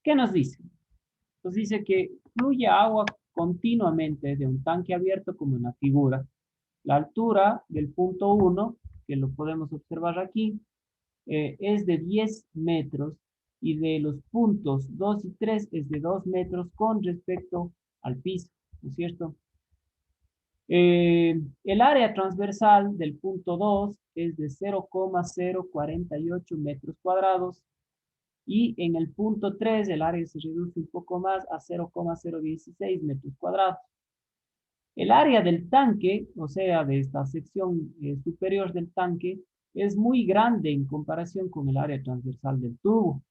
¿Qué nos dice? Nos dice que fluye agua continuamente de un tanque abierto como en la figura. La altura del punto 1, que lo podemos observar aquí, es de 10 metros y de los puntos 2 y 3 es de 2 metros con respecto al piso, ¿no es cierto? El área transversal del punto 2 es de 0,048 metros cuadrados y en el punto 3 el área se reduce un poco más a 0,016 metros cuadrados. El área del tanque, o sea, de esta sección superior del tanque, es muy grande en comparación con el área transversal del tubo,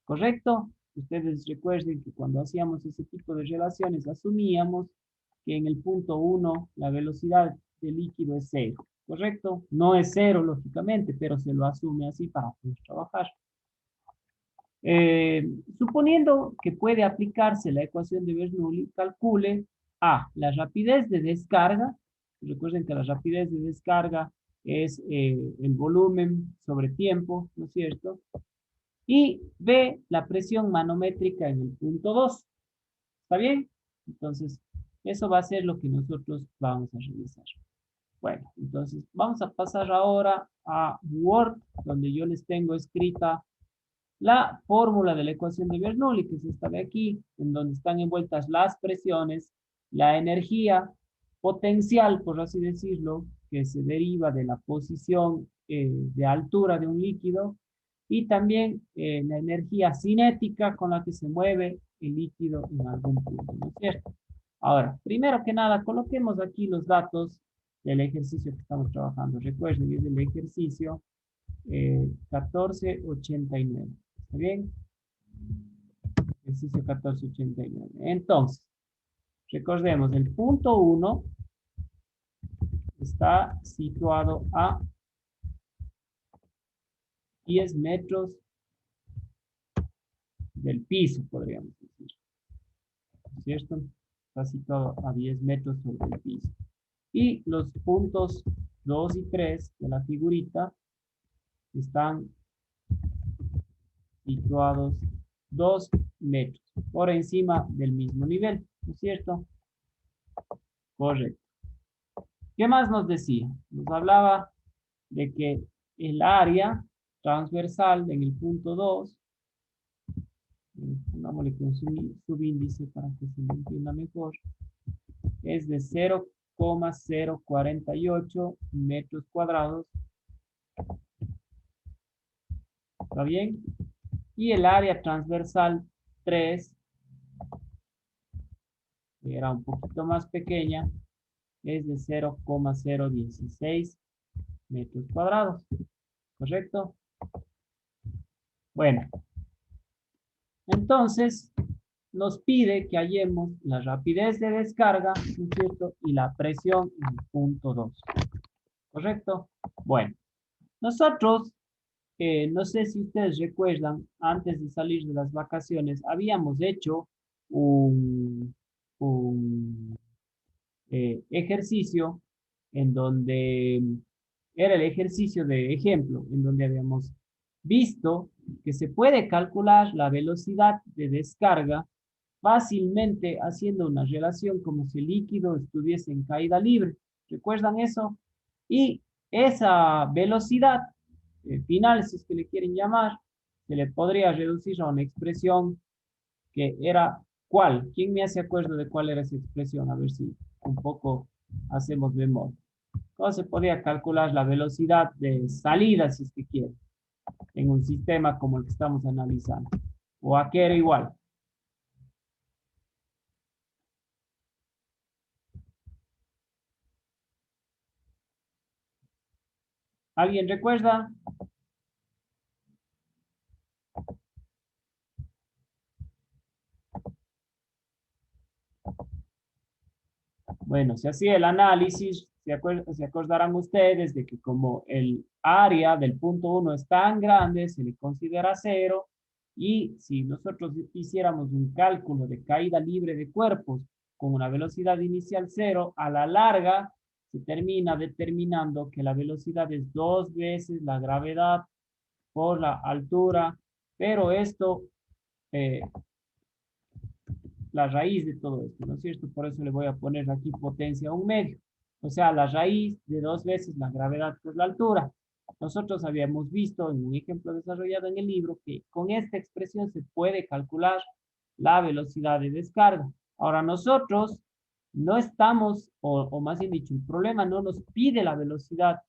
¿correcto? Ustedes recuerden que cuando hacíamos ese tipo de relaciones asumíamos que en el punto 1 la velocidad del líquido es cero, ¿correcto? No es cero, lógicamente, pero se lo asume así para poder trabajar. Suponiendo que puede aplicarse la ecuación de Bernoulli, calcule A, la rapidez de descarga. Recuerden que la rapidez de descarga es el volumen sobre tiempo, ¿no es cierto? Y B, la presión manométrica en el punto 2. ¿Está bien? Entonces, eso va a ser lo que nosotros vamos a realizar. Bueno, entonces vamos a pasar ahora a Word, donde yo les tengo escrita la fórmula de la ecuación de Bernoulli, que es esta de aquí, en donde están envueltas las presiones, la energía potencial, por así decirlo, que se deriva de la posición de altura de un líquido, y también la energía cinética con la que se mueve el líquido en algún punto, ¿no es cierto? Ahora, primero que nada, coloquemos aquí los datos del ejercicio que estamos trabajando. Recuerden, es el ejercicio 1489. ¿Está bien? Ejercicio 1489. Entonces, recordemos, el punto 1 está situado a 10 metros del piso, podríamos decir. ¿Cierto? Está situado a 10 metros sobre el piso. Y los puntos 2 y 3 de la figurita están situados 2 metros por encima del mismo nivel, ¿no es cierto? Correcto. ¿Qué más nos decía? Nos hablaba de que el área transversal en el punto 2, pongámosle con subíndice para que se me entienda mejor, es de 0,048 metros cuadrados. ¿Está bien? Y el área transversal 3, que era un poquito más pequeña, es de 0,016 metros cuadrados. ¿Correcto? Bueno, entonces nos pide que hallemos la rapidez de descarga, ¿no es cierto? Y la presión en el punto 2. ¿Correcto? Bueno, nosotros, no sé si ustedes recuerdan, antes de salir de las vacaciones, habíamos hecho un ejercicio en donde era el ejercicio de ejemplo, en donde habíamos visto que se puede calcular la velocidad de descarga fácilmente haciendo una relación como si el líquido estuviese en caída libre. ¿Recuerdan eso? Y esa velocidad final, si es que le quieren llamar, se le podría reducir a una expresión que era ¿cuál? ¿Quién me hace acuerdo de cuál era esa expresión? A ver si un poco hacemos memoria. ¿Cómo se podría calcular la velocidad de salida, si es que quiere, en un sistema como el que estamos analizando? ¿O a qué era igual? ¿Alguien recuerda? Bueno, se hacía el análisis, se acordarán ustedes de que como el área del punto 1 es tan grande, se le considera cero, y si nosotros hiciéramos un cálculo de caída libre de cuerpos con una velocidad inicial cero, a la larga se termina determinando que la velocidad es 2 veces la gravedad por la altura, pero esto la raíz de todo esto, ¿no es cierto? Por eso le voy a poner aquí potencia a 1/2. O sea, la raíz de 2 veces la gravedad por la altura. Nosotros habíamos visto en un ejemplo desarrollado en el libro que con esta expresión se puede calcular la velocidad de descarga. Ahora nosotros no estamos, o más bien dicho, el problema no nos pide la velocidad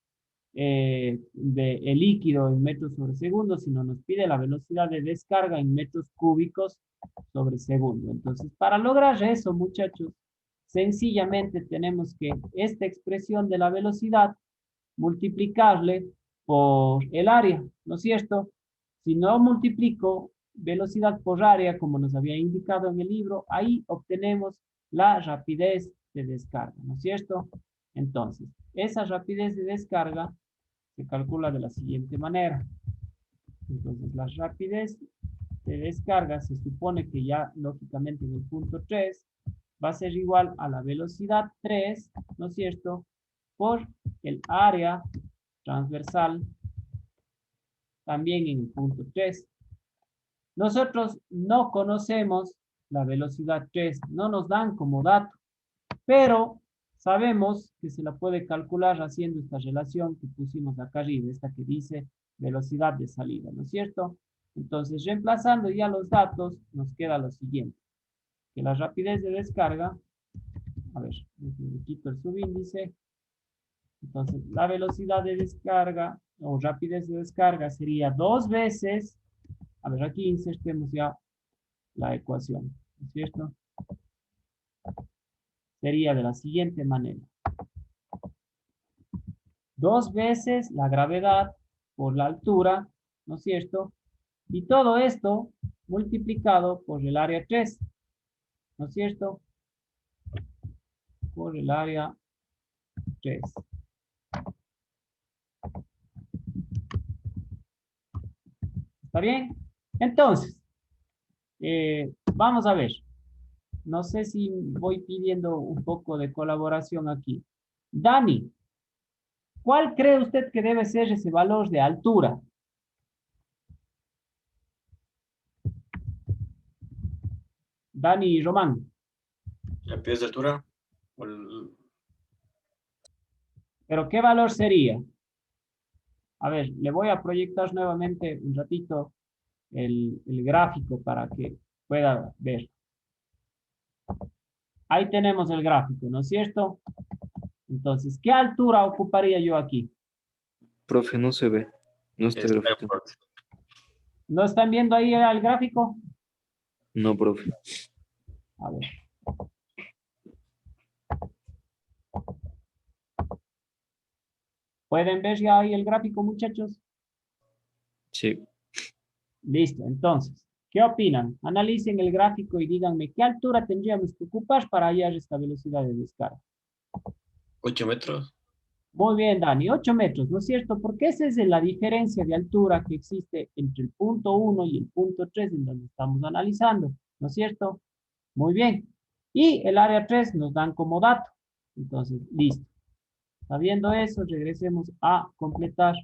del líquido en metros sobre segundo, sino nos pide la velocidad de descarga en metros cúbicos sobre segundo. Entonces, para lograr eso, muchachos, sencillamente tenemos que esta expresión de la velocidad multiplicarle por el área, ¿no es cierto? Si no multiplico velocidad por área, como nos había indicado en el libro, ahí obtenemos la rapidez de descarga, ¿no es cierto? Entonces, esa rapidez de descarga se calcula de la siguiente manera. Entonces, la rapidez de descarga se supone que ya, lógicamente, en el punto 3 va a ser igual a la velocidad 3, ¿no es cierto?, por el área transversal también en el punto 3. Nosotros no conocemos la velocidad 3, no nos dan como dato, pero sabemos que se la puede calcular haciendo esta relación que pusimos acá arriba, esta que dice velocidad de salida, ¿no es cierto? Entonces, reemplazando ya los datos, nos queda lo siguiente, que la rapidez de descarga, a ver, le quito el subíndice, entonces la velocidad de descarga o rapidez de descarga sería 2 veces, a ver, aquí insertemos ya la ecuación, ¿no es cierto? Sería de la siguiente manera. 2 veces la gravedad por la altura, ¿no es cierto? Y todo esto multiplicado por el área 3, ¿no es cierto? Por el área 3. ¿Está bien? Entonces, vamos a ver. No sé si voy pidiendo un poco de colaboración aquí. Dani, ¿cuál cree usted que debe ser ese valor de altura? Dani y Román. ¿La pies de altura? ¿Pero qué valor sería? A ver, le voy a proyectar nuevamente un ratito el gráfico para que pueda ver. Ahí tenemos el gráfico, ¿no es cierto? Entonces, ¿qué altura ocuparía yo aquí? Profe, no se ve. No está graficado. ¿No están viendo ahí el gráfico? No, profe. A ver. ¿Pueden ver ya ahí el gráfico, muchachos? Sí. Listo, entonces, ¿qué opinan? Analicen el gráfico y díganme qué altura tendríamos que ocupar para hallar esta velocidad de descarga. 8 metros. Muy bien, Dani, 8 metros, ¿no es cierto? Porque esa es la diferencia de altura que existe entre el punto 1 y el punto 3 en donde estamos analizando, ¿no es cierto? Muy bien. Y el área 3 nos dan como dato. Entonces, listo. Sabiendo eso, regresemos a completar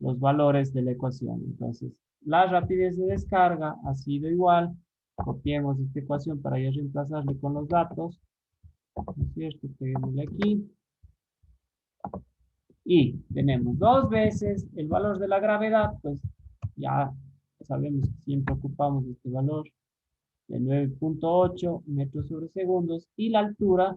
los valores de la ecuación. Entonces, la rapidez de descarga ha sido igual. Copiemos esta ecuación para ya reemplazarle con los datos. ¿No es cierto? Peguémosle aquí. Y tenemos 2 veces el valor de la gravedad, pues ya sabemos que siempre ocupamos este valor de 9.8 metros sobre segundos y la altura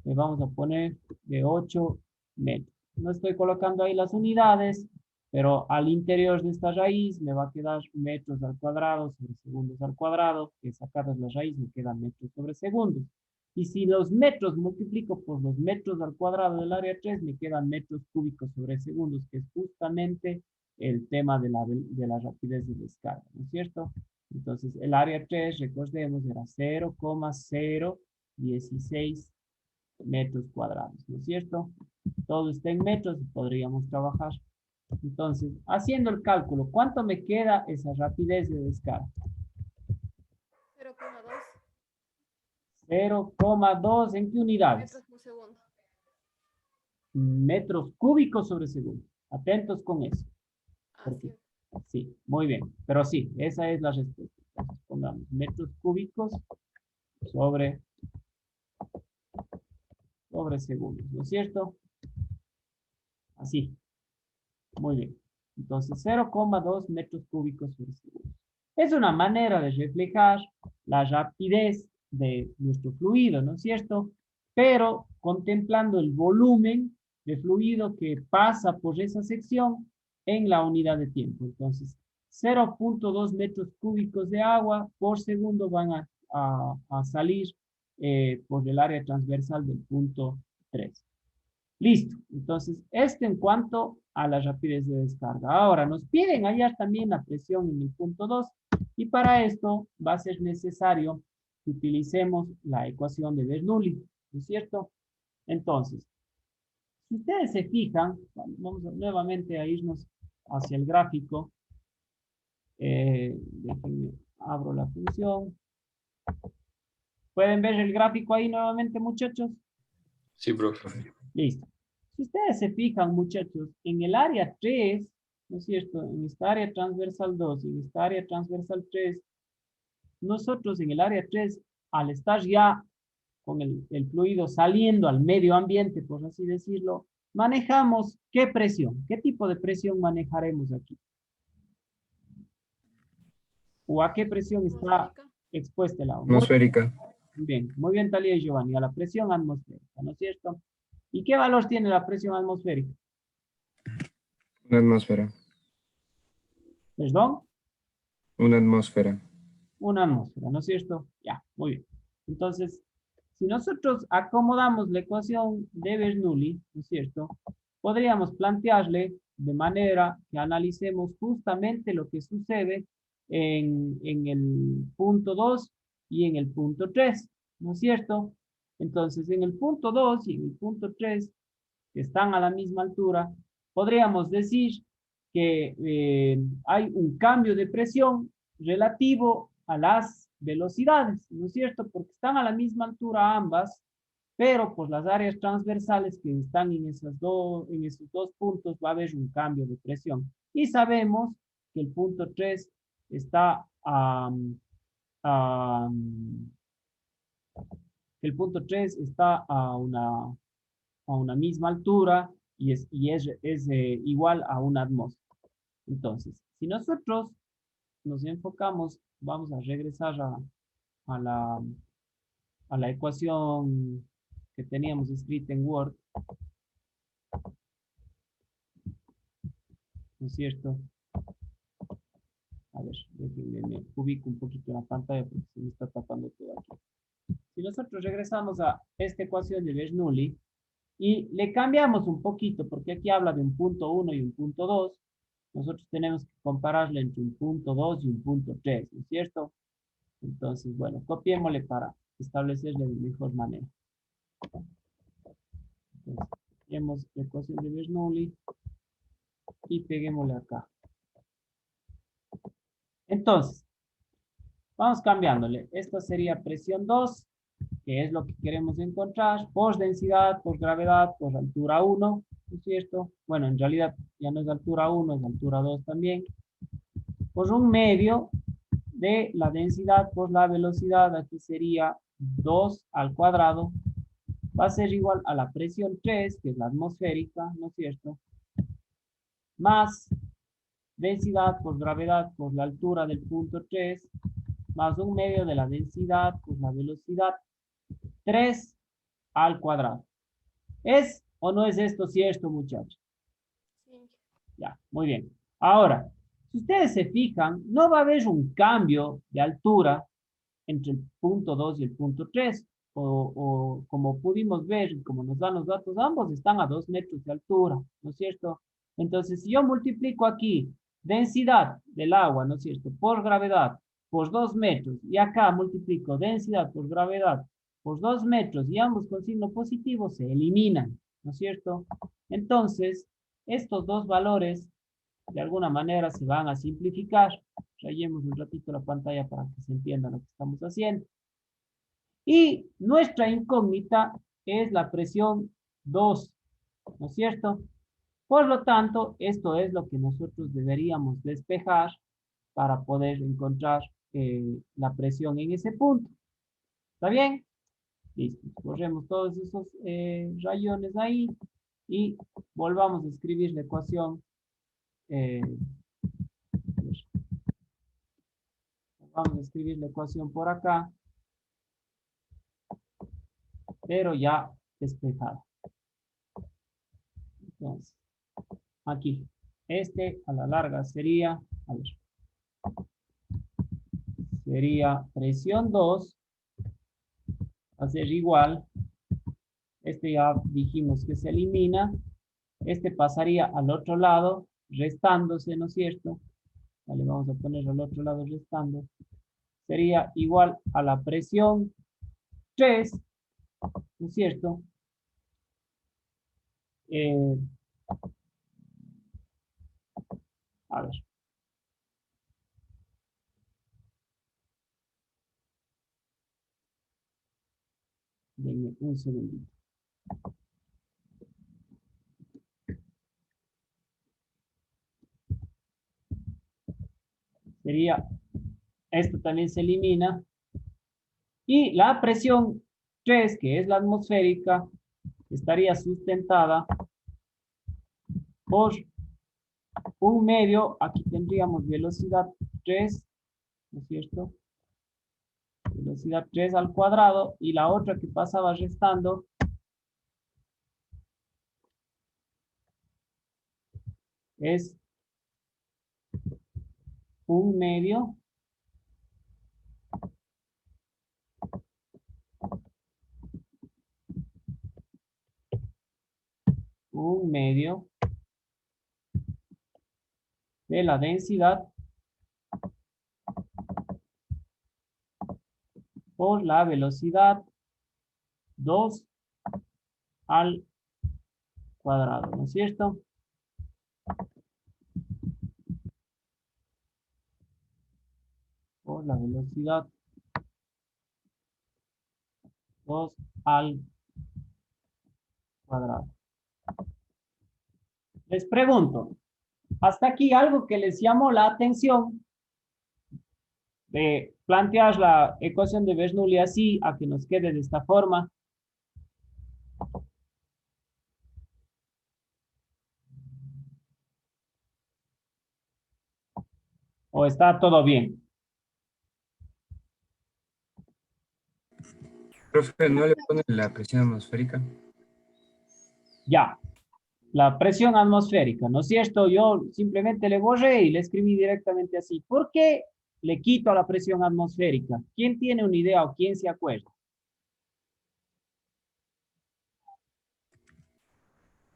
le vamos a poner de 8 metros. No estoy colocando ahí las unidades, pero al interior de esta raíz me va a quedar metros al cuadrado sobre segundos al cuadrado, que sacadas la raíz me quedan metros sobre segundos. Y si los metros multiplico por los metros al cuadrado del área 3, me quedan metros cúbicos sobre segundos, que es justamente el tema de la rapidez de descarga, ¿no es cierto? Entonces, el área 3, recordemos, era 0,016 metros cuadrados, ¿no es cierto? Todo está en metros y podríamos trabajar. Entonces, haciendo el cálculo, ¿cuánto me queda esa rapidez de descarga? 0,2 0,2 ¿en qué unidades? metros por segundo. Metros cúbicos sobre segundo. Atentos con eso. Así. Sí, muy bien. Pero sí, esa es la respuesta. Entonces, pongamos metros cúbicos sobre segundos, ¿no es cierto? Así. Muy bien. Entonces, 0,2 metros cúbicos por segundo. Es una manera de reflejar la rapidez de nuestro fluido, ¿no es cierto? Pero contemplando el volumen de fluido que pasa por esa sección en la unidad de tiempo. Entonces, 0,2 metros cúbicos de agua por segundo van a salir por el área transversal del punto 3. Listo. Entonces, esto en cuanto a la rapidez de descarga. Ahora, nos piden hallar también la presión en el punto 2 y para esto va a ser necesario que utilicemos la ecuación de Bernoulli, ¿no es cierto? Entonces, si ustedes se fijan, vamos nuevamente a irnos hacia el gráfico. Déjenme, abro la función. ¿Pueden ver el gráfico ahí nuevamente, muchachos? Sí, profe. Listo. Si ustedes se fijan, muchachos, en el área 3, ¿no es cierto? En esta área transversal 2 y en esta área transversal 3, nosotros en el área 3, al estar ya con el fluido saliendo al medio ambiente, por así decirlo, manejamos ¿qué presión? ¿Qué tipo de presión manejaremos aquí? ¿O a qué presión está expuesta el agua? Atmosférica. Muy bien, Talía y Giovanni, a la presión atmosférica, ¿no es cierto? ¿Y qué valor tiene la presión atmosférica? Una atmósfera. ¿Perdón? Una atmósfera. Una atmósfera, ¿no es cierto? Ya, muy bien. Entonces, si nosotros acomodamos la ecuación de Bernoulli, ¿no es cierto? Podríamos plantearle de manera que analicemos justamente lo que sucede en el punto 2 y en el punto 3, ¿no es cierto? Entonces, en el punto 2 y en el punto 3, que están a la misma altura, podríamos decir que hay un cambio de presión relativo a las velocidades, ¿no es cierto? Porque están a la misma altura ambas, pero por las áreas transversales que están en esos dos puntos va a haber un cambio de presión. Y sabemos que el punto 3 está el punto 3 está a una misma altura y es igual a una atmósfera. Entonces, si nosotros nos enfocamos, vamos a regresar a la, a la ecuación que teníamos escrita en Word, ¿no es cierto? A ver, déjenme, me ubico un poquito en la pantalla porque se me está tapando todo aquí. Si nosotros regresamos a esta ecuación de Bernoulli y le cambiamos un poquito, porque aquí habla de un punto 1 y un punto 2, nosotros tenemos que compararle entre un punto 2 y un punto 3, ¿no es cierto? Entonces, bueno, copiémosle para establecerle de mejor manera. Entonces, copiemos la ecuación de Bernoulli y peguémosle acá. Entonces, vamos cambiándole. Esta sería presión 2, que es lo que queremos encontrar, por densidad, por gravedad, por altura 1, ¿no es cierto? Bueno, en realidad ya no es altura 1, es altura 2 también. Por un medio de la densidad por la velocidad, aquí sería 2 al cuadrado, va a ser igual a la presión 3, que es la atmosférica, ¿no es cierto? Más densidad por gravedad por la altura del punto 3, más un medio de la densidad por la velocidad 3 al cuadrado. ¿Es o no es esto cierto, muchachos? Sí. Ya, muy bien. Ahora, si ustedes se fijan, no va a haber un cambio de altura entre el punto 2 y el punto 3. O como pudimos ver, como nos dan los datos, ambos están a 2 metros de altura, ¿no es cierto? Entonces, si yo multiplico aquí densidad del agua, ¿no es cierto?, por gravedad, por 2 metros, y acá multiplico densidad por gravedad por 2 metros, y ambos con signo positivo, se eliminan, ¿no es cierto? Entonces, estos dos valores, de alguna manera, se van a simplificar. Rayemos un ratito la pantalla para que se entienda lo que estamos haciendo. Y nuestra incógnita es la presión 2, ¿no es cierto? Por lo tanto, esto es lo que nosotros deberíamos despejar para poder encontrar la presión en ese punto. ¿Está bien? Listo. Corremos todos esos rayones ahí y volvamos a escribir la ecuación. Vamos a escribir la ecuación por acá, pero ya despejada. Entonces, aquí, a la larga sería, a ver, sería presión 2, va a ser igual, ya dijimos que se elimina, pasaría al otro lado, restándose, ¿no es cierto? Vale, vamos a poner al otro lado restando. Sería igual a la presión 3, ¿no es cierto? A ver. Denme un segundito. Sería, esto también se elimina. Y la presión 3, que es la atmosférica, estaría sustentada por un medio. Aquí tendríamos velocidad 3, ¿no es cierto? Velocidad 3 al cuadrado. Y la otra que pasaba restando es un medio de la densidad por la velocidad 2 al cuadrado, ¿no es cierto? Por la velocidad 2 al cuadrado. Les pregunto, hasta aquí algo que les llamó la atención de plantear la ecuación de Bernoulli así, a que nos quede de esta forma. ¿O está todo bien? Profe, ¿no le ponen la presión atmosférica? Ya, la presión atmosférica, ¿no es cierto? Yo simplemente le borré y le escribí directamente así. ¿Por qué le quito a la presión atmosférica? ¿Quién tiene una idea o quién se acuerda?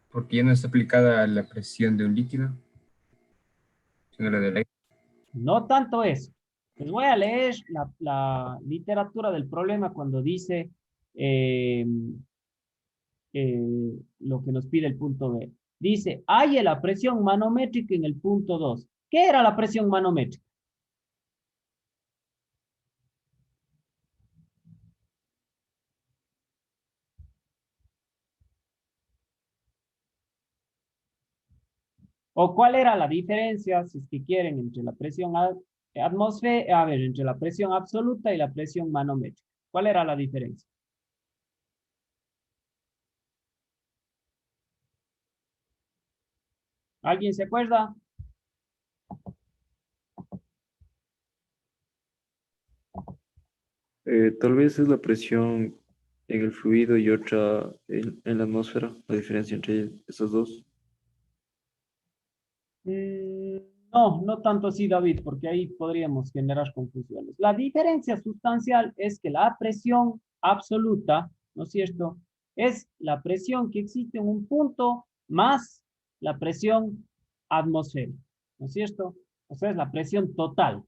Porque ya no está aplicada la presión de un líquido, sino la del aire. No tanto eso. Les voy a leer la literatura del problema cuando dice lo que nos pide el punto B. Dice, hay la presión manométrica en el punto 2. ¿Qué era la presión manométrica? ¿O cuál era la diferencia, si es que quieren, entre la presión atmosférica, a ver, entre la presión absoluta y la presión manométrica? ¿Cuál era la diferencia? ¿Alguien se acuerda? Tal vez es la presión en el fluido y otra en la atmósfera, la diferencia entre esas dos. No, no tanto así, David, porque ahí podríamos generar confusiones. La diferencia sustancial es que la presión absoluta, ¿no es cierto?, es la presión que existe en un punto más la presión atmosférica, ¿no es cierto? O sea, es la presión total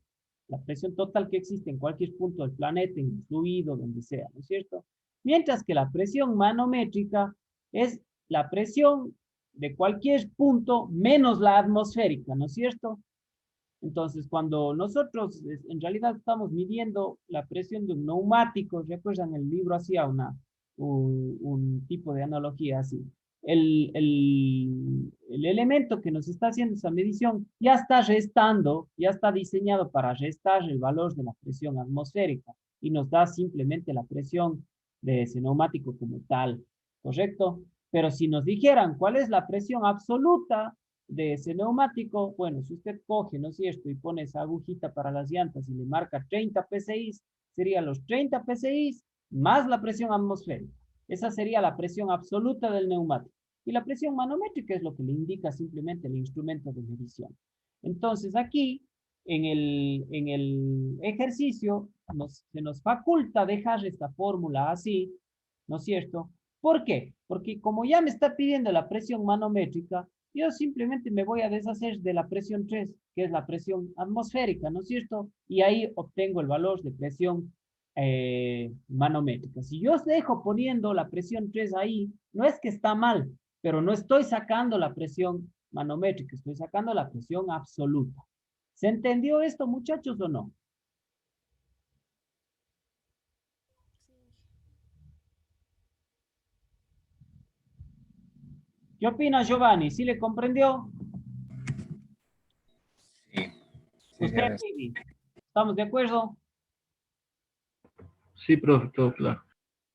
que existe en cualquier punto del planeta, en el fluido, donde sea, ¿no es cierto? Mientras que la presión manométrica es la presión de cualquier punto menos la atmosférica, ¿no es cierto? Entonces, cuando nosotros en realidad estamos midiendo la presión de un neumático, recuerdan el libro hacía un tipo de analogía así. El elemento que nos está haciendo esa medición ya está restando, ya está diseñado para restar el valor de la presión atmosférica. y nos da simplemente la presión de ese neumático como tal, ¿correcto? Pero si nos dijeran cuál es la presión absoluta de ese neumático, bueno, si usted coge, ¿no es cierto?, y pone esa agujita para las llantas y le marca 30 psi, serían los 30 psi más la presión atmosférica. Esa sería la presión absoluta del neumático. Y la presión manométrica es lo que le indica simplemente el instrumento de medición. Entonces aquí, en el ejercicio, se nos faculta dejar esta fórmula así, ¿no es cierto? ¿Por qué? Porque como ya me está pidiendo la presión manométrica, yo simplemente me voy a deshacer de la presión 3, que es la presión atmosférica, ¿no es cierto? Y ahí obtengo el valor de presión manométrica. Si yo os dejo poniendo la presión 3 ahí, no es que está mal, pero no estoy sacando la presión manométrica, estoy sacando la presión absoluta. ¿Se entendió esto, muchachos, o no? ¿Qué opina Giovanni? ¿Sí le comprendió? Sí. Sí, ¿Usted, Vivi? ¿Estamos de acuerdo? Sí, profe, todo claro.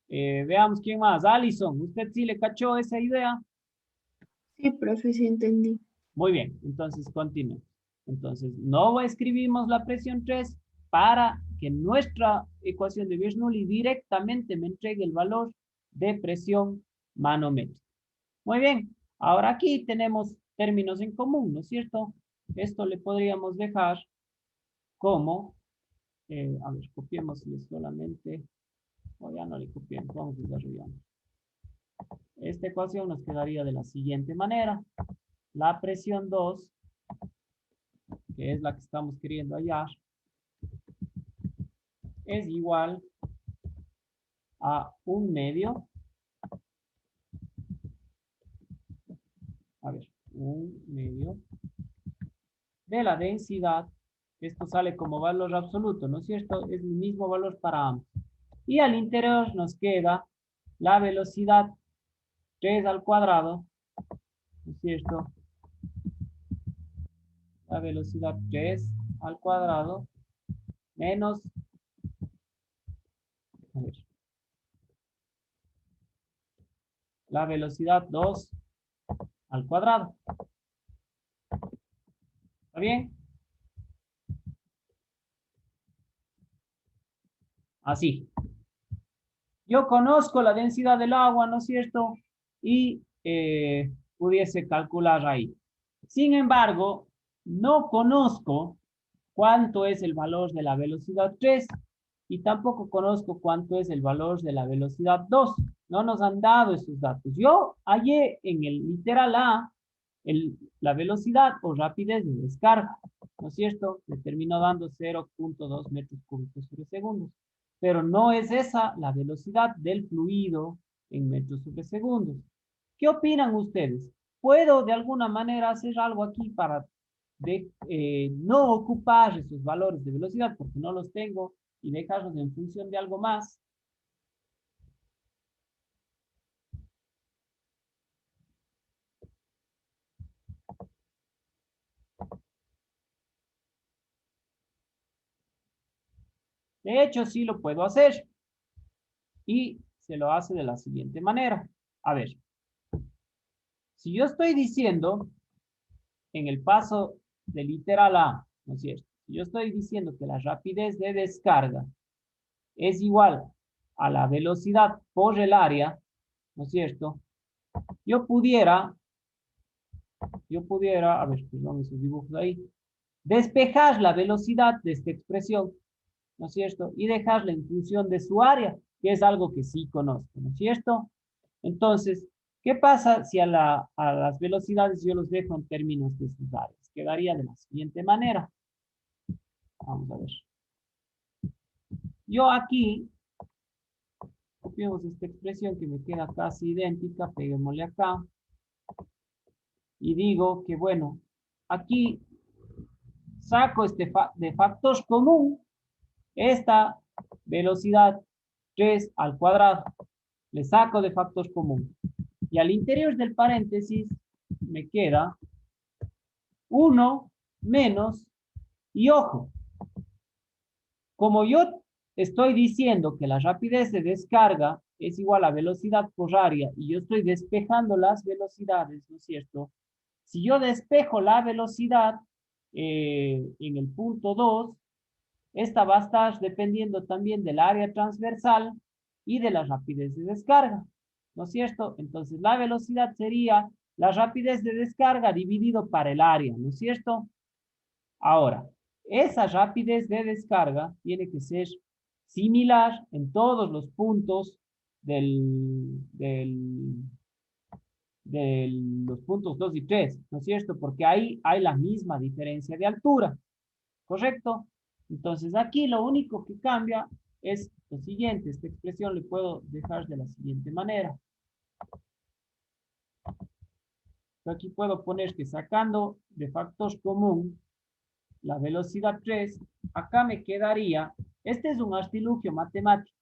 Veamos quién más. Alison, ¿usted sí le cachó esa idea? Sí, profe, sí entendí. Muy bien, entonces continúe. Entonces, no escribimos la presión 3 para que nuestra ecuación de Bernoulli directamente me entregue el valor de presión manométrica. Muy bien, ahora aquí tenemos términos en común, ¿no es cierto? Esto le podríamos dejar como, a ver, copiémosle solamente, o ya no le copiemos, vamos desarrollando. Esta ecuación nos quedaría de la siguiente manera. La presión 2, que es la que estamos queriendo hallar, es igual a 1/2, a ver, 1/2 de la densidad. Esto sale como valor absoluto, ¿no es cierto? Es el mismo valor para ambos. Y al interior nos queda la velocidad 3 al cuadrado, ¿no es cierto? La velocidad 3 al cuadrado menos, a ver, la velocidad 2 al cuadrado. ¿Está bien? Así. Yo conozco la densidad del agua, ¿no es cierto? Y pudiese calcular ahí. Sin embargo, no conozco cuánto es el valor de la velocidad 3 y tampoco conozco cuánto es el valor de la velocidad 2. No nos han dado esos datos. Yo hallé en el literal A la velocidad o rapidez de descarga, ¿no es cierto? Me terminó dando 0.2 metros cúbicos sobre segundos. Pero no es esa la velocidad del fluido en metros sobre segundos. ¿Qué opinan ustedes? ¿Puedo de alguna manera hacer algo aquí para no ocupar esos valores de velocidad porque no los tengo y dejarlos en función de algo más? De hecho, sí lo puedo hacer. Y se lo hace de la siguiente manera. A ver, si yo estoy diciendo en el paso de literal A, ¿no es cierto? Si yo estoy diciendo que la rapidez de descarga es igual a la velocidad por el área, ¿no es cierto? Yo pudiera, a ver, perdón, esos dibujos ahí, despejar la velocidad de esta expresión, ¿no es cierto? Y dejarla en función de su área, que es algo que sí conozco, ¿no es cierto? Entonces, ¿qué pasa si a las velocidades yo los dejo en términos de sus áreas? Quedaría de la siguiente manera. Vamos a ver. Yo aquí, copiamos esta expresión que me queda casi idéntica, peguémosle acá. Y digo que, bueno, aquí saco de factor común esta velocidad 3 al cuadrado. Le saco de factor común. Y al interior del paréntesis me queda 1 menos, y ojo, como yo estoy diciendo que la rapidez de descarga es igual a velocidad por área y yo estoy despejando las velocidades, ¿no es cierto? Si yo despejo la velocidad en el punto 2, esta va a estar dependiendo también del área transversal y de la rapidez de descarga, ¿no es cierto? Entonces la velocidad sería la rapidez de descarga dividido para el área, ¿no es cierto? Ahora, esa rapidez de descarga tiene que ser similar en todos los puntos de los puntos 2 y 3, ¿no es cierto? Porque ahí hay la misma diferencia de altura, ¿correcto? Entonces aquí lo único que cambia es lo siguiente. Esta expresión le puedo dejar de la siguiente manera. Yo aquí puedo poner que sacando de factor común la velocidad 3, acá me quedaría, este es un artilugio matemático,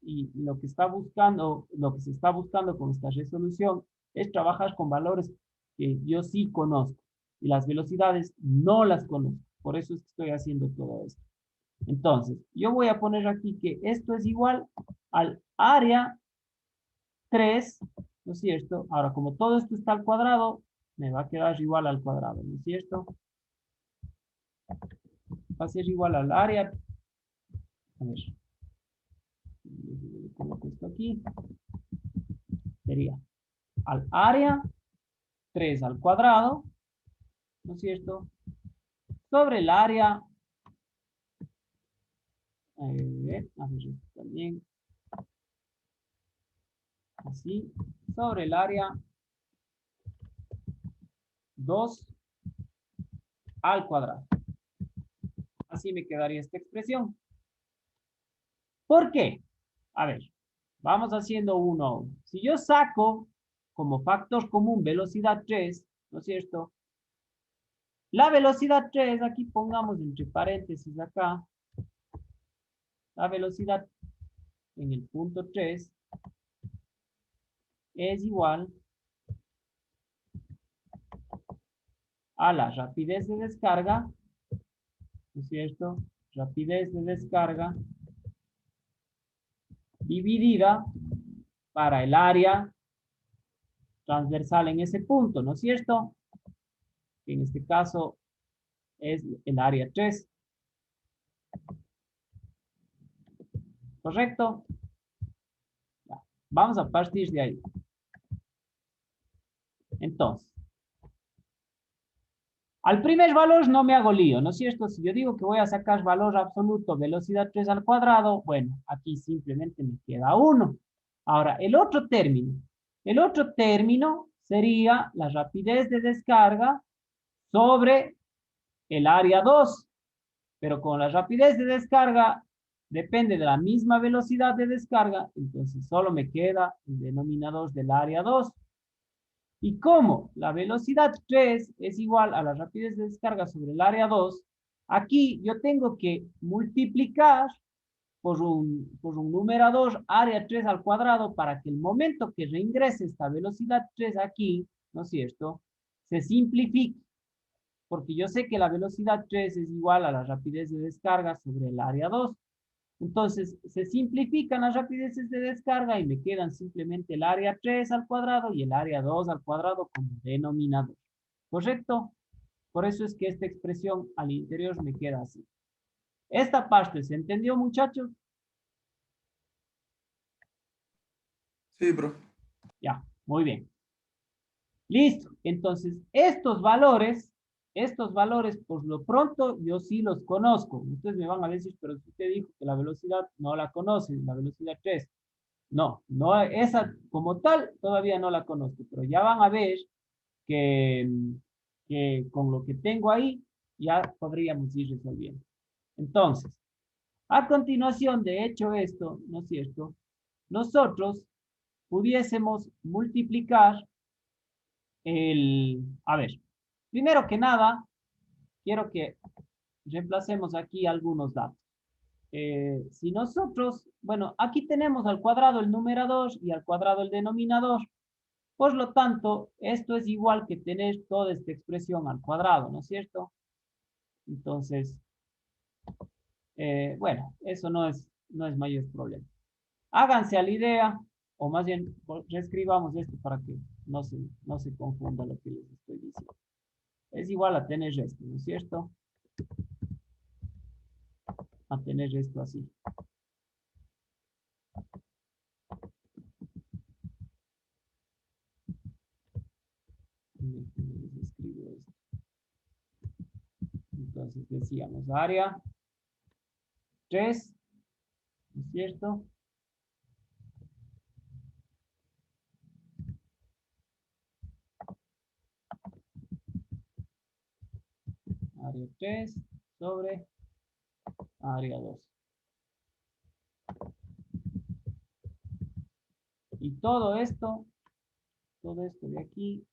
y lo que está buscando, lo que se está buscando con esta resolución es trabajar con valores que yo sí conozco, y las velocidades no las conozco, por eso es que estoy haciendo todo esto. Entonces, yo voy a poner aquí que esto es igual al área 3, ¿no es cierto? Ahora, como todo esto está al cuadrado, me va a quedar igual al cuadrado, ¿no es cierto? Va a ser igual al área. A ver. Le coloco esto aquí. Sería al área 3 al cuadrado, ¿no es cierto? Sobre el área. A ver esto también. Así. Sobre el área 2 al cuadrado. Así me quedaría esta expresión. ¿Por qué? A ver, vamos haciendo uno a uno. Si yo saco como factor común velocidad 3, ¿no es cierto? La velocidad 3, aquí pongamos entre paréntesis acá, la velocidad en el punto 3 es igual a la rapidez de descarga, ¿no es cierto? Rapidez de descarga dividida para el área transversal en ese punto, ¿no es cierto? Que en este caso es el área 3. ¿Correcto? Ya. Vamos a partir de ahí. Entonces, al primer valor no me hago lío, ¿no es cierto? Si yo digo que voy a sacar valor absoluto, velocidad 3 al cuadrado, bueno, aquí simplemente me queda 1. Ahora, el otro término sería la rapidez de descarga sobre el área 2. Pero con la rapidez de descarga depende de la misma velocidad de descarga, entonces solo me queda el denominador del área 2. Y como la velocidad 3 es igual a la rapidez de descarga sobre el área 2, aquí yo tengo que multiplicar por un numerador área 3 al cuadrado para que el momento que reingrese esta velocidad 3 aquí, ¿no es cierto?, se simplifique, porque yo sé que la velocidad 3 es igual a la rapidez de descarga sobre el área 2. Entonces, se simplifican las rapideces de descarga y me quedan simplemente el área 3 al cuadrado y el área 2 al cuadrado como denominador. ¿Correcto? Por eso es que esta expresión al interior me queda así. Esta parte, ¿se entendió, muchachos? Sí, bro. Ya, muy bien. Listo. Entonces, estos valores, por lo pronto, yo sí los conozco. Ustedes me van a decir, pero usted dijo que la velocidad no la conoce, la velocidad 3. No, esa como tal todavía no la conozco, pero ya van a ver que, que con lo que tengo ahí ya podríamos ir resolviendo. Entonces, a continuación de hecho esto, ¿no es cierto? Nosotros pudiésemos multiplicar a ver, primero que nada, quiero que reemplacemos aquí algunos datos. Si nosotros, bueno, aquí tenemos al cuadrado el numerador y al cuadrado el denominador. Por lo tanto, esto es igual que tener toda esta expresión al cuadrado, ¿no es cierto? Entonces, Bueno, eso no es mayor problema. Háganse a la idea, o más bien reescribamos esto para que no se confunda lo que les estoy diciendo. Es igual a tener esto, ¿no es cierto? A tener esto así. Les escribo esto. Entonces decíamos área 3, ¿no es cierto? Área 3 sobre área 2. Y todo esto de aquí,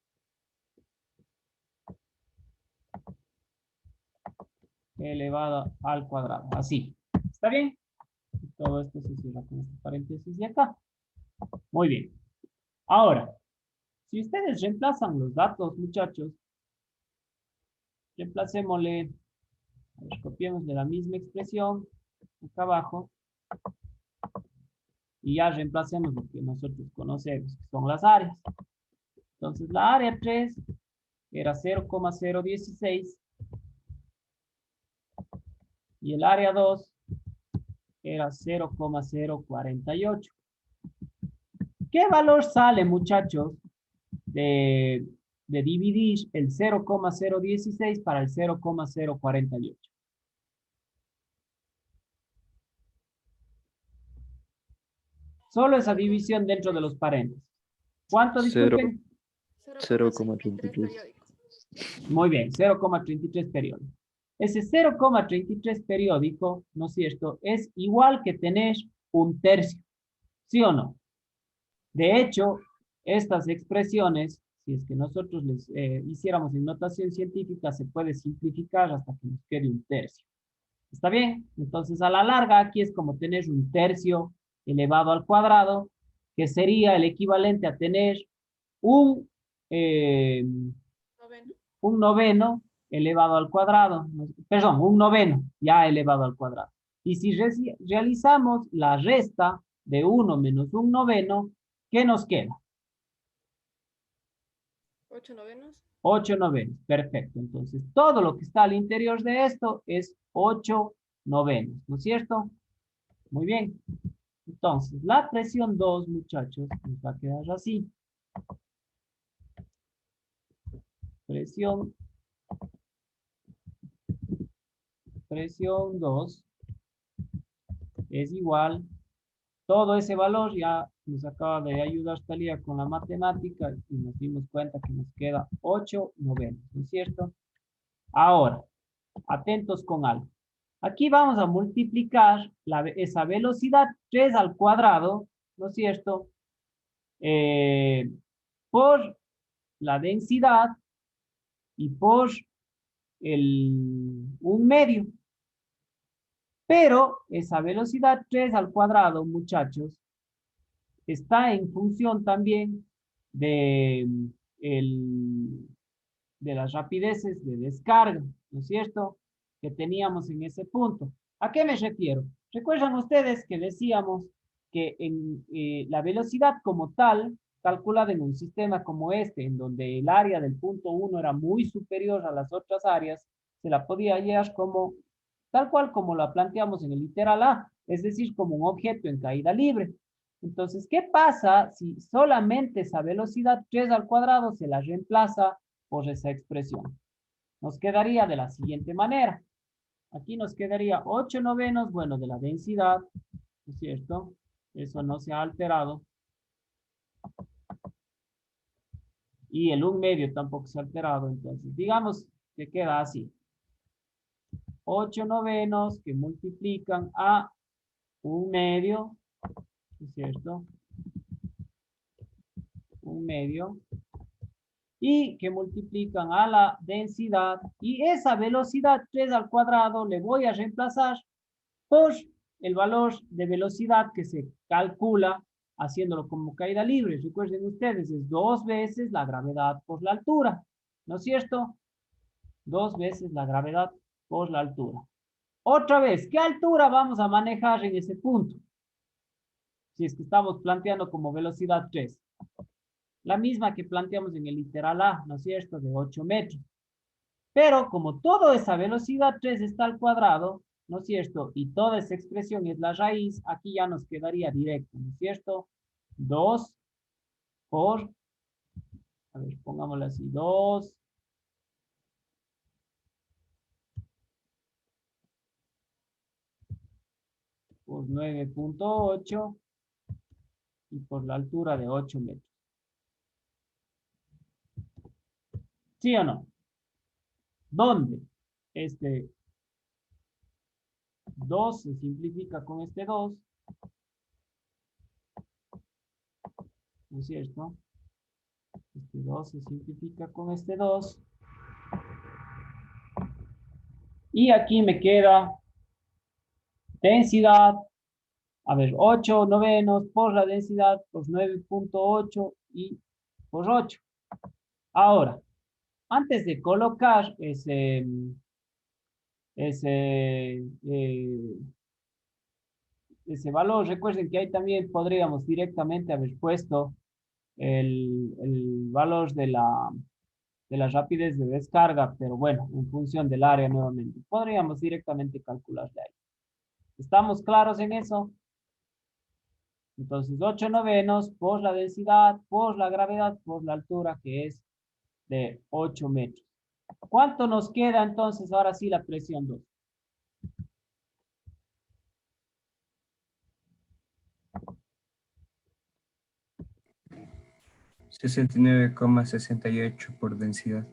elevado al cuadrado. Así. ¿Está bien? Y todo esto se cierra con este paréntesis de acá. Muy bien. Ahora, si ustedes reemplazan los datos, muchachos, reemplacémosle, copiemos de la misma expresión, acá abajo, y ya reemplacemos lo que nosotros conocemos, que son las áreas. Entonces, la área 3 era 0,016 y el área 2 era 0,048. ¿Qué valor sale, muchachos, de dividir el 0,016 para el 0,048? Solo esa división dentro de los paréntesis. ¿Cuánto, disculpen? 0,33. Muy bien, 0,33 periódico. Ese 0,33 periódico, ¿no es cierto?, es igual que tener un tercio. ¿Sí o no? De hecho, estas expresiones, si es que nosotros les hiciéramos en notación científica, se puede simplificar hasta que nos quede un tercio. ¿Está bien? Entonces, a la larga, aquí es como tener un tercio elevado al cuadrado, que sería el equivalente a tener un noveno elevado al cuadrado. Perdón, un noveno ya elevado al cuadrado. Y si realizamos la resta de 1 menos un noveno, ¿qué nos queda? 8 novenos. 8 novenos, perfecto. Entonces, todo lo que está al interior de esto es 8 novenos, ¿no es cierto? Muy bien. Entonces, la presión 2, muchachos, nos va a quedar así. Presión 2 es igual, todo ese valor ya nos acaba de ayudar Talía con la matemática y nos dimos cuenta que nos queda 8 novenos, ¿no es cierto? Ahora, atentos con algo. Aquí vamos a multiplicar esa velocidad 3 al cuadrado, ¿no es cierto? Por la densidad y por un medio. Pero esa velocidad 3 al cuadrado, muchachos, está en función también de, de las rapideces de descarga, ¿no es cierto?, que teníamos en ese punto. ¿A qué me refiero? ¿Recuerdan ustedes que decíamos que en la velocidad como tal, calculada en un sistema como este, en donde el área del punto 1 era muy superior a las otras áreas, se la podía hallar como, tal cual como la planteamos en el literal A, es decir, como un objeto en caída libre. Entonces, ¿qué pasa si solamente esa velocidad 3 al cuadrado se la reemplaza por esa expresión? Nos quedaría de la siguiente manera. Aquí nos quedaría 8 novenos, bueno, de la densidad, ¿no es cierto? Eso no se ha alterado. Y el 1 medio tampoco se ha alterado, entonces digamos que queda así. 8 novenos que multiplican a 1 medio, ¿no es cierto? 1 medio. Y que multiplican a la densidad. Y esa velocidad 3 al cuadrado le voy a reemplazar por el valor de velocidad que se calcula haciéndolo como caída libre. Recuerden ustedes, es 2 veces la gravedad por la altura, ¿no es cierto? 2 veces la gravedad por la altura. Otra vez, ¿qué altura vamos a manejar en ese punto? Si es que estamos planteando como velocidad 3. La misma que planteamos en el literal A, ¿no es cierto? De 8 metros. Pero como toda esa velocidad 3 está al cuadrado, ¿no es cierto? Y toda esa expresión es la raíz, aquí ya nos quedaría directo, ¿no es cierto? 2 por, a ver, pongámoslo así, 2 por 9.8 y por la altura de 8 metros. ¿Sí o no? ¿Dónde? Este 2 se simplifica con este 2, ¿no es cierto? Este 2 se simplifica con este 2. Y aquí me queda densidad, a ver, 8 novenos por la densidad, pues 9.8 y por 8. Ahora, antes de colocar ese, ese valor, recuerden que ahí también podríamos directamente haber puesto el valor de la rapidez de descarga, pero bueno, en función del área nuevamente. Podríamos directamente calcularle ahí. ¿Estamos claros en eso? Entonces, 8 novenos por la densidad, por la gravedad, por la altura, que es de 8 metros. ¿Cuánto nos queda entonces ahora sí la presión 2? $69,68 por densidad.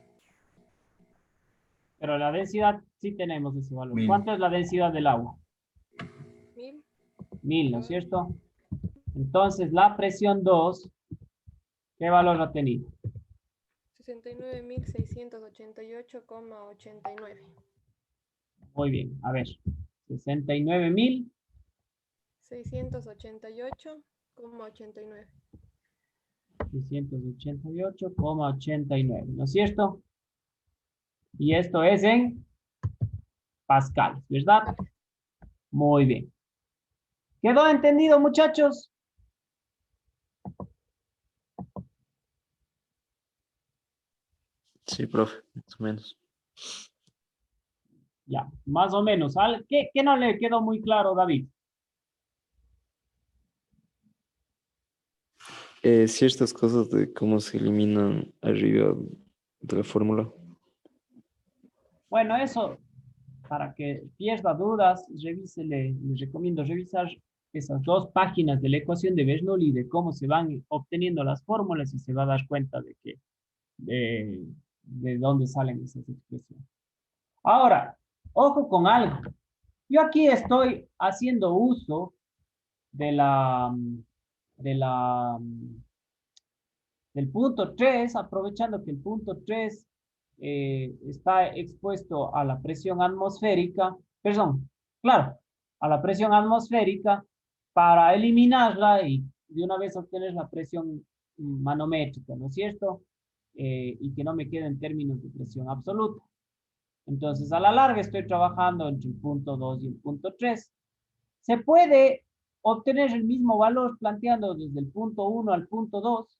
Pero la densidad sí tenemos ese valor. 1000. ¿Cuánto es la densidad del agua? 1000. 1000, ¿no es cierto? Entonces, la presión 2, ¿qué valor ha tenido? 69.688,89. Muy bien, a ver. 69.000. 688,89. 688,89, ¿no es cierto? Y esto es en Pascal, ¿verdad? Muy bien. ¿Quedó entendido, muchachos? Sí, profe, más o menos. Ya, más o menos. ¿Qué no le quedó muy claro, David? Ciertas cosas de cómo se eliminan arriba de la fórmula. Bueno, eso, para que pierda dudas, les recomiendo revisar esas 2 páginas de la ecuación de Bernoulli de cómo se van obteniendo las fórmulas y se va a dar cuenta de dónde salen esas expresiones. Ahora, ojo con algo. Yo aquí estoy haciendo uso de del punto 3, aprovechando que el punto 3 está expuesto a la presión atmosférica, perdón, claro, a la presión atmosférica para eliminarla y de una vez obtener la presión manométrica, ¿no es cierto? Y que no me quede en términos de presión absoluta. Entonces, a la larga estoy trabajando entre el punto 2 y el punto 3. Se puede obtener el mismo valor planteando desde el punto 1 al punto 2.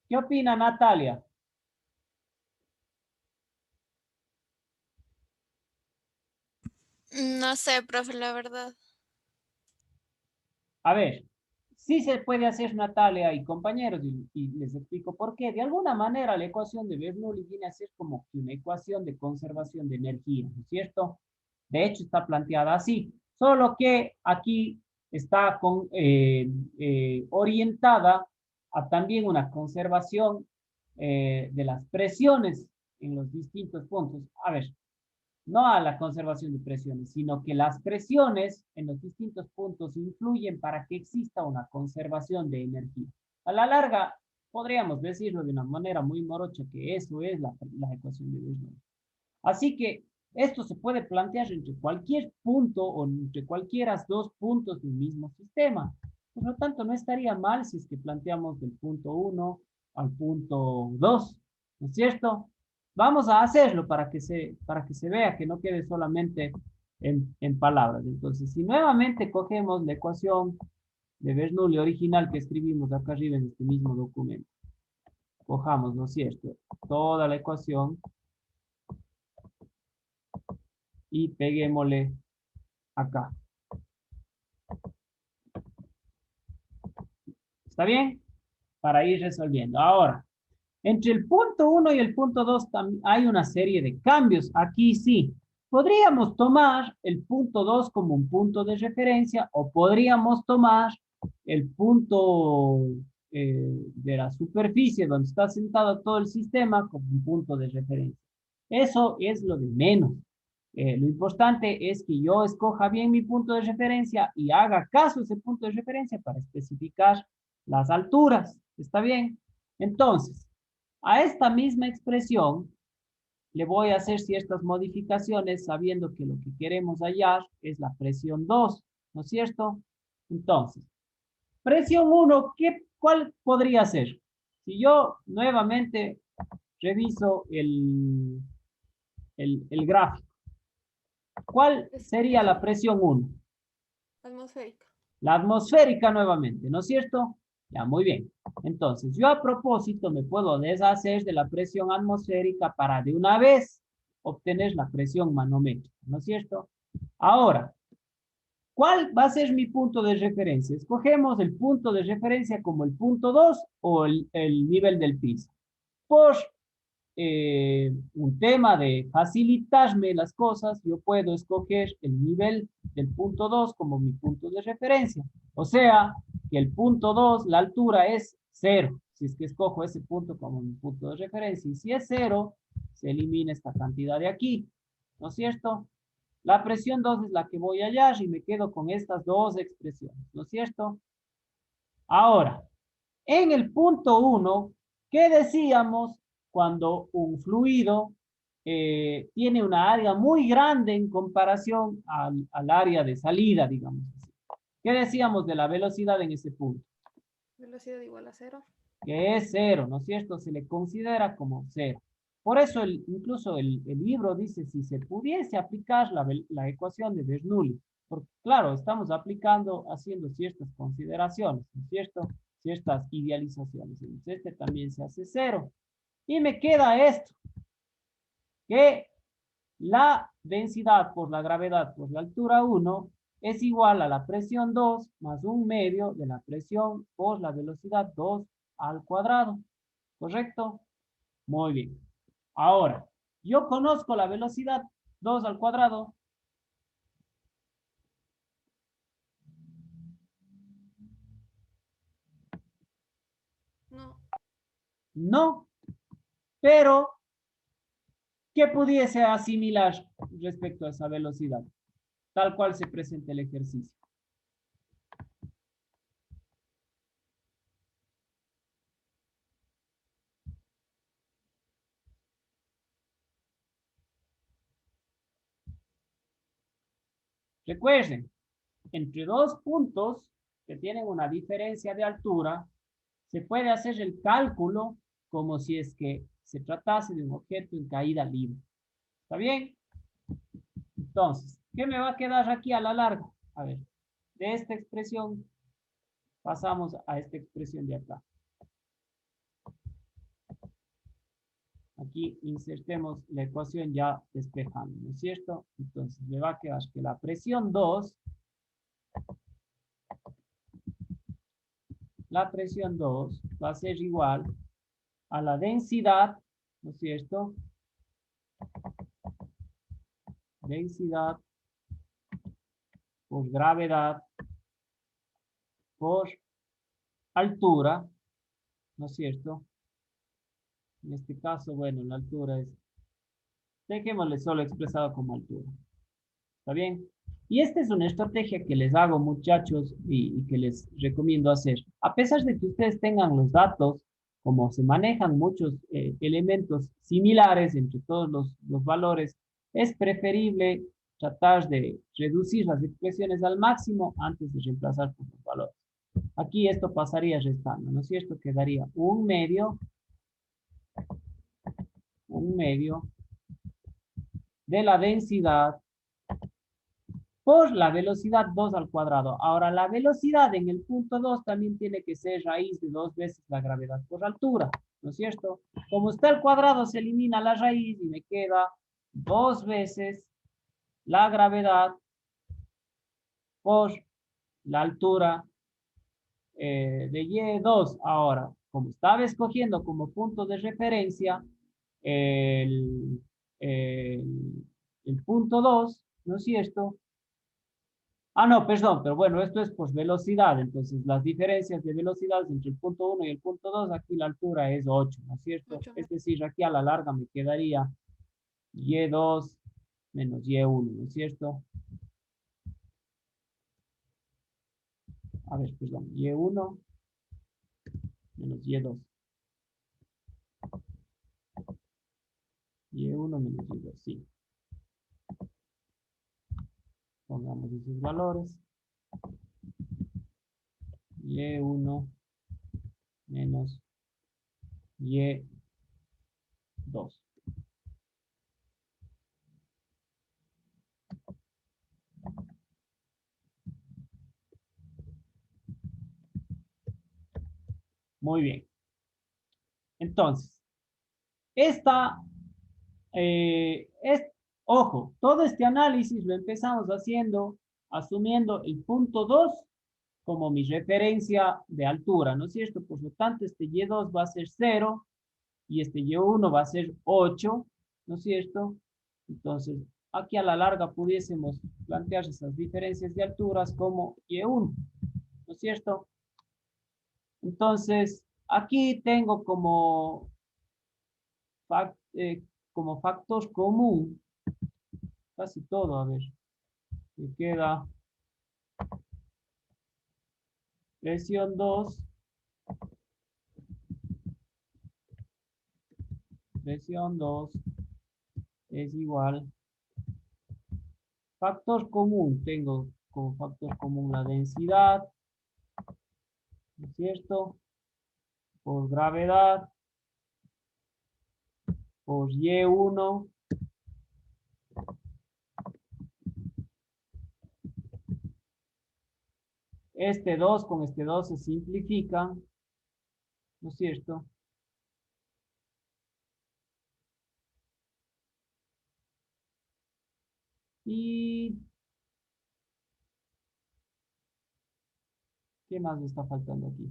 ¿Qué opina Natalia? No sé, profe, la verdad. A ver, sí se puede hacer Natalia y compañeros, y les explico por qué. De alguna manera, la ecuación de Bernoulli viene a ser como una ecuación de conservación de energía, ¿no es cierto? De hecho, está planteada así, solo que aquí está orientada a también una conservación de las presiones en los distintos puntos. A ver, no a la conservación de presiones, sino que las presiones en los distintos puntos influyen para que exista una conservación de energía. A la larga, podríamos decirlo de una manera muy morocha que eso es la ecuación de Bernoulli. Así que esto se puede plantear entre cualquier punto o entre cualquiera 2 puntos del mismo sistema. Por lo tanto, no estaría mal si es que planteamos del punto 1 al punto 2, ¿no es cierto? Vamos a hacerlo para que se vea que no quede solamente en palabras. Entonces, si nuevamente cogemos la ecuación de Bernoulli original que escribimos acá arriba en este mismo documento, cojamos, ¿no es cierto?, toda la ecuación y peguémosle acá. ¿Está bien? Para ir resolviendo. Ahora, entre el punto 1 y el punto 2 hay una serie de cambios. Aquí sí. Podríamos tomar el punto 2 como un punto de referencia o podríamos tomar el punto de la superficie donde está sentado todo el sistema como un punto de referencia. Eso es lo de menos. Lo importante es que yo escoja bien mi punto de referencia y haga caso a ese punto de referencia para especificar las alturas. ¿Está bien? Entonces, a esta misma expresión le voy a hacer ciertas modificaciones sabiendo que lo que queremos hallar es la presión 2, ¿no es cierto? Entonces, presión 1, ¿cuál podría ser? Si yo nuevamente reviso el gráfico, ¿cuál sería la presión 1? Atmosférica. La atmosférica nuevamente, ¿no es cierto? Ya, muy bien. Entonces, yo a propósito me puedo deshacer de la presión atmosférica para de una vez obtener la presión manométrica, ¿no es cierto? Ahora, ¿cuál va a ser mi punto de referencia? Escogemos el punto de referencia como el punto 2 o el nivel del piso. Por un tema de facilitarme las cosas, yo puedo escoger el nivel del punto 2 como mi punto de referencia. O sea, que el punto 2, la altura es 0. Si es que escojo ese punto como mi punto de referencia. Y si es 0, se elimina esta cantidad de aquí. ¿No es cierto? La presión 2 es la que voy a hallar y me quedo con estas dos expresiones. ¿No es cierto? Ahora, en el punto 1, ¿qué decíamos cuando un fluido tiene una área muy grande en comparación al área de salida, digamos así? ¿Qué decíamos de la velocidad en ese punto? Velocidad igual a 0. Que es 0, ¿no es cierto? Se le considera como 0. Por eso incluso el libro dice si se pudiese aplicar la ecuación de Bernoulli, porque claro, estamos haciendo ciertas consideraciones, ¿no es cierto? Ciertas idealizaciones. Entonces este también se hace 0. Y me queda esto, que la densidad por la gravedad por la altura 1 es igual a la presión 2 más 1/2 de la presión por la velocidad 2 al cuadrado. ¿Correcto? Muy bien. Ahora, yo conozco la velocidad 2 al cuadrado. No. No, pero ¿qué pudiese asimilar respecto a esa velocidad? Tal cual se presenta el ejercicio. Recuerden, entre dos puntos que tienen una diferencia de altura, se puede hacer el cálculo como si es que se tratase de un objeto en caída libre. ¿Está bien? Entonces, ¿qué me va a quedar aquí a la larga? A ver, de esta expresión pasamos a esta expresión de acá. Aquí insertemos la ecuación ya despejando, ¿no es cierto? Entonces, me va a quedar que la presión 2, va a ser igual a la densidad, ¿no es cierto? Densidad por gravedad por altura, ¿no es cierto? En este caso, bueno, la altura es, dejémosle solo expresado como altura. ¿Está bien? Y esta es una estrategia que les hago, muchachos, y que les recomiendo hacer. A pesar de que ustedes tengan los datos, como se manejan muchos elementos similares entre todos los valores, es preferible tratar de reducir las expresiones al máximo antes de reemplazar por los valores. Aquí esto pasaría restando, ¿no es cierto? Quedaría un medio de la densidad por la velocidad 2 al cuadrado. Ahora, la velocidad en el punto 2 también tiene que ser raíz de 2 veces la gravedad por altura, ¿no es cierto? Como está el cuadrado, se elimina la raíz y me queda 2 veces la gravedad por la altura de Y2. Ahora, como estaba escogiendo como punto de referencia el, el punto 2, ¿no es cierto? Ah, no, perdón, pero bueno, esto es pues velocidad, entonces las diferencias de velocidades entre el punto 1 y el punto 2, aquí la altura es 8, ¿no es cierto? 8 Es decir, aquí a la larga me quedaría Y2 menos Y1, ¿no es cierto? A ver, perdón, Y1 menos Y2. Y1 menos Y2, sí. Pongamos esos valores. Y1 menos Y2. Muy bien. Entonces, ojo, todo este análisis lo empezamos haciendo, asumiendo el punto 2 como mi referencia de altura, ¿no es cierto? Por lo tanto, este Y2 va a ser 0 y este Y1 va a ser 8, ¿no es cierto? Entonces, aquí a la larga pudiésemos plantear esas diferencias de alturas como Y1, ¿no es cierto? Entonces, aquí tengo como factor común casi todo, a ver, me queda presión 2, es igual. Factor común, tengo como factor común la densidad, ¿no es cierto? Por gravedad, por Y1, este 2 con este 2 se simplifican, ¿no es cierto? Y ¿qué más me está faltando aquí?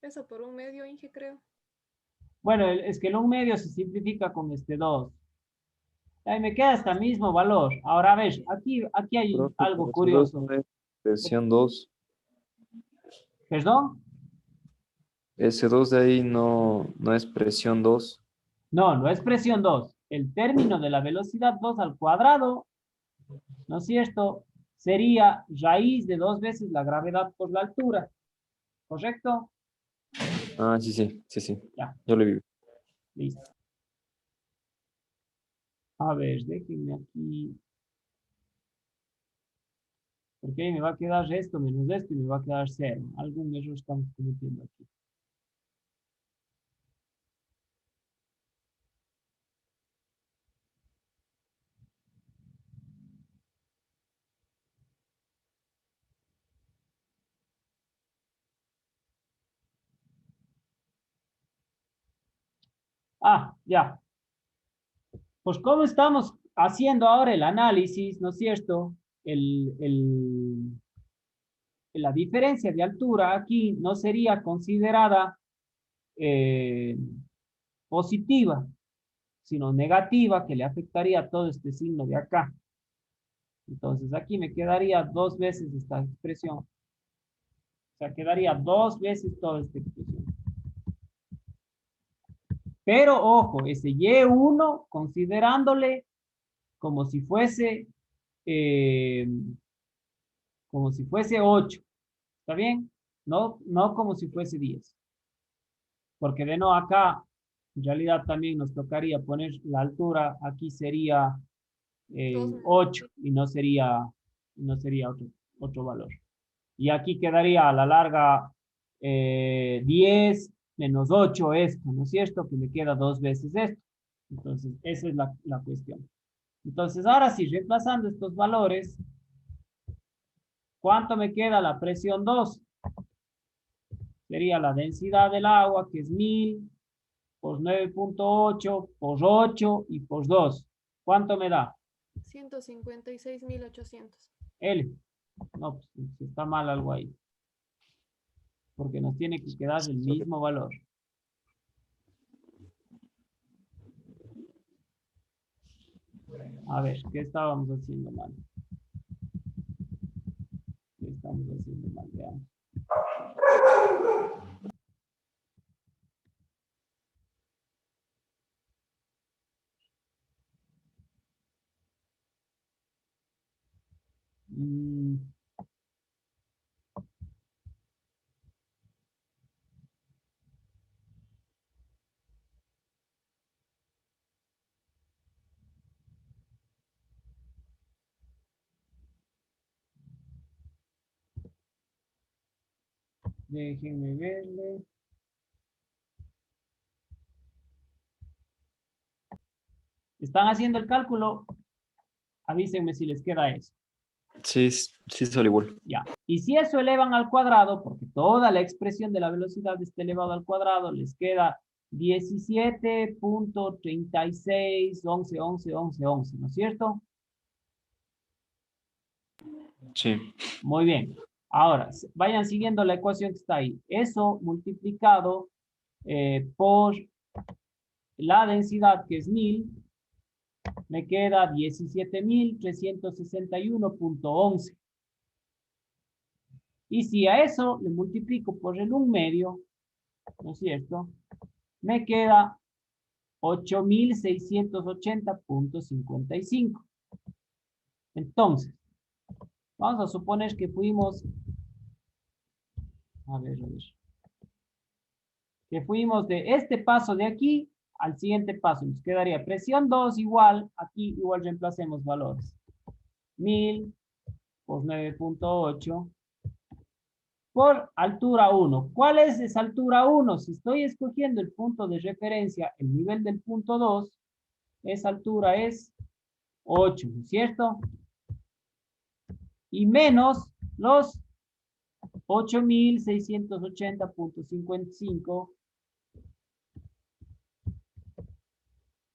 Eso por un medio, Inge, creo. Bueno, es que el 1 medio se simplifica con este 2. Ahí me queda este mismo valor. Ahora, a ver, aquí hay Profe, algo pero si dos curioso. no es presión 2. ¿Perdón? Ese 2 de ahí no es presión 2. No, no es presión 2. El término de la velocidad 2 al cuadrado, ¿no es cierto? Sería raíz de 2 veces la gravedad por la altura. ¿Correcto? Ah, sí. Ya, Yo lo vi. listo. A ver, déjenme aquí. Porque ahí me va a quedar esto menos esto y me va a quedar 0. Algún error estamos cometiendo aquí. Ah, ya. Pues como estamos haciendo ahora el análisis, ¿no es cierto? La diferencia de altura aquí no sería considerada eh, positiva, sino negativa, que le afectaría todo este signo de acá. Entonces aquí me quedaría 2 veces esta expresión. O sea, quedaría 2 veces toda esta expresión. Pero ojo, ese Y1 considerándole como si fuese eh, 8. ¿Está bien? No como si fuese 10. Porque de no acá, en realidad también nos tocaría poner la altura, aquí sería Dos 8 y no sería otro valor. Y aquí quedaría a la larga 10 menos 8 esto, ¿no es cierto? Que me queda 2 veces esto. Entonces, esa es la cuestión. Entonces, ahora sí, reemplazando estos valores, ¿cuánto me queda la presión 2? Sería la densidad del agua, que es 1000, por 9.8, por 8 y por 2. ¿Cuánto me da? 156.800. L. No, pues está mal algo ahí. Porque nos tiene que quedar el mismo valor. A ver, ¿qué estábamos haciendo mal? ¿Qué estamos haciendo mal? Veamos. Déjenme verle. ¿Están haciendo el cálculo? Avísenme si les queda eso. Sí, sí sale igual. Ya. Y si eso elevan al cuadrado, porque toda la expresión de la velocidad está elevada al cuadrado, les queda 17.36, 11, 11, 11, 11, ¿no es cierto? Sí. Muy bien. Ahora, vayan siguiendo la ecuación que está ahí. Eso multiplicado por la densidad, que es 1000, me queda 17.361.11. Y si a eso le multiplico por el 1/2, ¿no es cierto? Me queda 8.680.55. Entonces, vamos a suponer que fuimos, a ver, que fuimos de este paso de aquí al siguiente paso. Nos quedaría presión 2 igual, aquí igual reemplacemos valores. 1000 por 9.8 por altura 1. ¿Cuál es esa altura 1? Si estoy escogiendo el punto de referencia, el nivel del punto 2, esa altura es 8, ¿no es cierto? Y menos los 8.680.55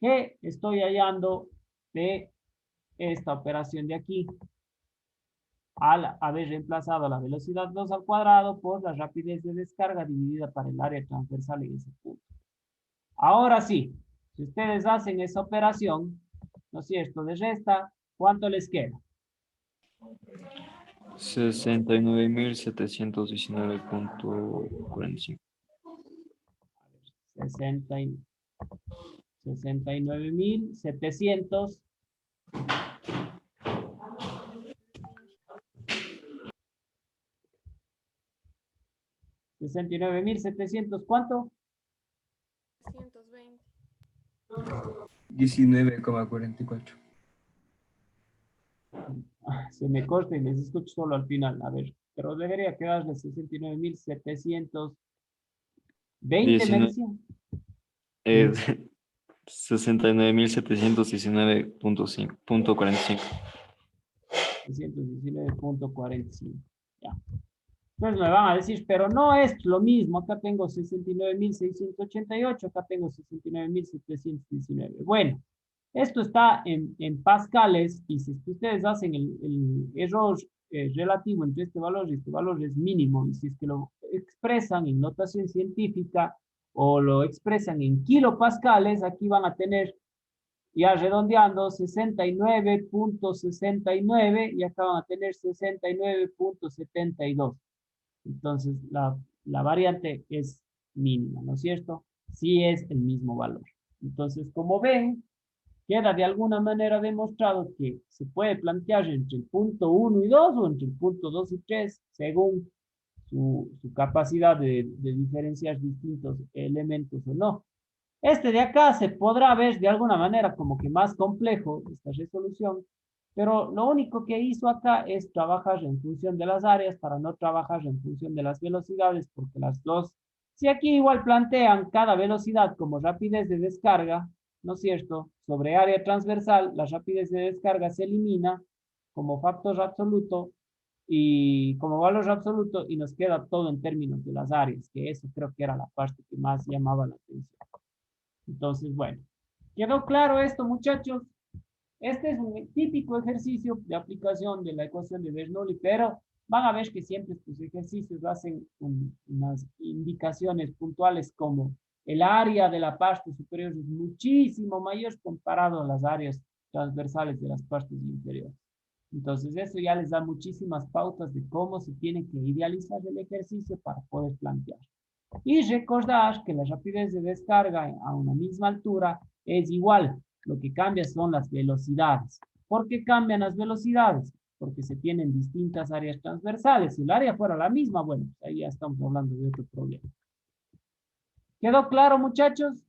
que estoy hallando de esta operación de aquí, al haber reemplazado la velocidad 2 al cuadrado por la rapidez de descarga dividida por el área transversal en ese punto. Ahora sí, si ustedes hacen esa operación, ¿no es cierto?, de resta, ¿cuánto les queda? 69.719.45. 69.700. 69.700, ¿cuánto? 120. 19,44. Se me corta y les escucho solo al final. A ver, pero debería quedarle 69.720, me 19, decían. 69.719.45. 619.45. Ya. Entonces me van a decir, pero no es lo mismo. Acá tengo 69.688, acá tengo 69.719. Bueno, esto está en pascales y si ustedes hacen el error relativo entre este valor y este valor es mínimo, y si es que lo expresan en notación científica o lo expresan en kilopascales, aquí van a tener, ya redondeando, 69.69 y acá van a tener 69.72. Entonces la variante es mínima, ¿no es cierto? Sí es el mismo valor. Entonces, como ven, queda de alguna manera demostrado que se puede plantear entre el punto 1 y 2 o entre el punto 2 y 3, según su capacidad de diferenciar distintos elementos o no. Este de acá se podrá ver de alguna manera como que más complejo, esta resolución, pero lo único que hizo acá es trabajar en función de las áreas para no trabajar en función de las velocidades, porque las dos, si aquí igual plantean cada velocidad como rapidez de descarga, ¿no es cierto? Sobre área transversal, la rapidez de descarga se elimina como factor absoluto y como valor absoluto y nos queda todo en términos de las áreas, que eso creo que era la parte que más llamaba la atención. Entonces, bueno, ¿quedó claro esto, muchachos? Este es un típico ejercicio de aplicación de la ecuación de Bernoulli, pero van a ver que siempre estos ejercicios hacen unas indicaciones puntuales como el área de la parte superior es muchísimo mayor comparado a las áreas transversales de las partes inferiores. Entonces, eso ya les da muchísimas pautas de cómo se tiene que idealizar el ejercicio para poder plantear. Y recordar que la rapidez de descarga a una misma altura es igual. Lo que cambia son las velocidades. ¿Por qué cambian las velocidades? Porque se tienen distintas áreas transversales. Si el área fuera la misma, bueno, ahí ya estamos hablando de otro problema. ¿Quedó claro, muchachos?